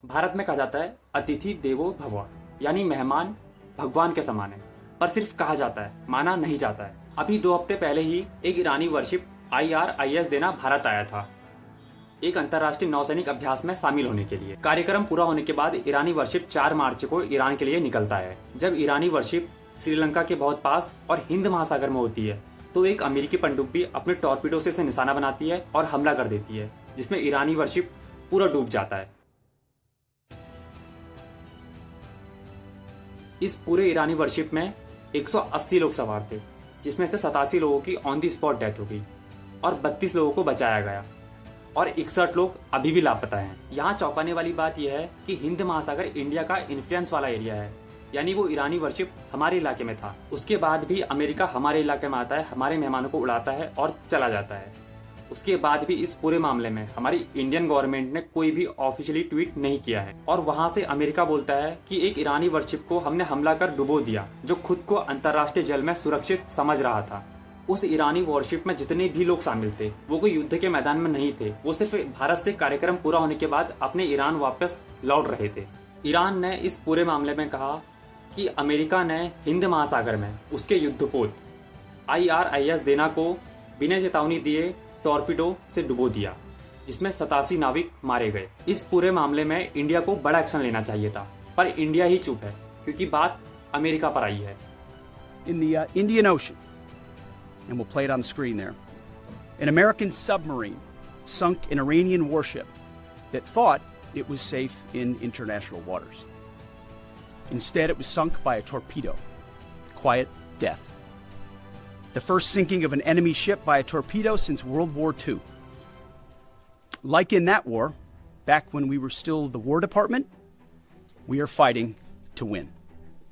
भारत में कहा जाता है अतिथि देवो भव, यानी मेहमान भगवान के समान है, पर सिर्फ कहा जाता है, माना नहीं जाता है। अभी 2 हफ्ते पहले ही एक ईरानी वर्शिप IRIS देना भारत आया था, एक अंतर्राष्ट्रीय नौसैनिक अभ्यास में शामिल होने के लिए। कार्यक्रम पूरा होने के बाद ईरानी वर्शिप 4 मार्च को ईरान के लिए निकलता है। जब ईरानी वर्शिप श्रीलंका के बहुत पास और हिंद महासागर में होती है तो एक अमेरिकी पनडुब्बी अपने टॉर्पीडो से इसे निशाना बनाती है और हमला कर देती है, जिसमें ईरानी वर्शिप पूरा डूब जाता है। इस पूरे ईरानी वर्शिप में 180 लोग सवार थे, जिसमें से 87 लोगों की ऑन द स्पॉट डेथ हो गई और 32 लोगों को बचाया गया और 61 लोग अभी भी लापता हैं। यहाँ चौंकाने वाली बात यह है कि हिंद महासागर इंडिया का इन्फ्लुएंस वाला एरिया है, यानी वो ईरानी वर्शिप हमारे इलाके में था। उसके बाद भी अमेरिका हमारे इलाके में आता है, हमारे मेहमानों को उड़ाता है और चला जाता है। उसके बाद भी इस पूरे मामले में हमारी इंडियन गवर्नमेंट ने कोई भी ऑफिशियली ट्वीट नहीं किया है और वहां से अमेरिका बोलता है कि एक ईरानी वर्शिप को हमने हमला कर डुबो दिया, जो खुद को अंतर्राष्ट्रीय जल में सुरक्षित समझ रहा था। उस ईरानी वॉरशिप में जितने भी लोग शामिल थे वो कोई युद्ध के मैदान में नहीं थे, वो सिर्फ भारत से कार्यक्रम पूरा होने के बाद अपने ईरान वापस लौट रहे थे। ईरान ने इस पूरे मामले में कहा कि अमेरिका ने हिंद महासागर में उसके युद्धपोत IRIS देना को बिना चेतावनी दिए टॉर्पीडो से डुबो दिया, जिसमें 87 नाविक मारे गए। इस पूरे मामले में इंडिया को बड़ा एक्शन लेना चाहिए था, पर इंडिया ही चुप है क्योंकि बात अमेरिका पर आई है। In the Indian Ocean, and we'll play it on the screen there, an American submarine sunk an Iranian warship that thought it was safe in international waters. Instead, it was sunk by a torpedo. Quiet death. The first sinking of an enemy ship by a torpedo since World War II. Like in that war, back when we were still the War Department, we are fighting to win.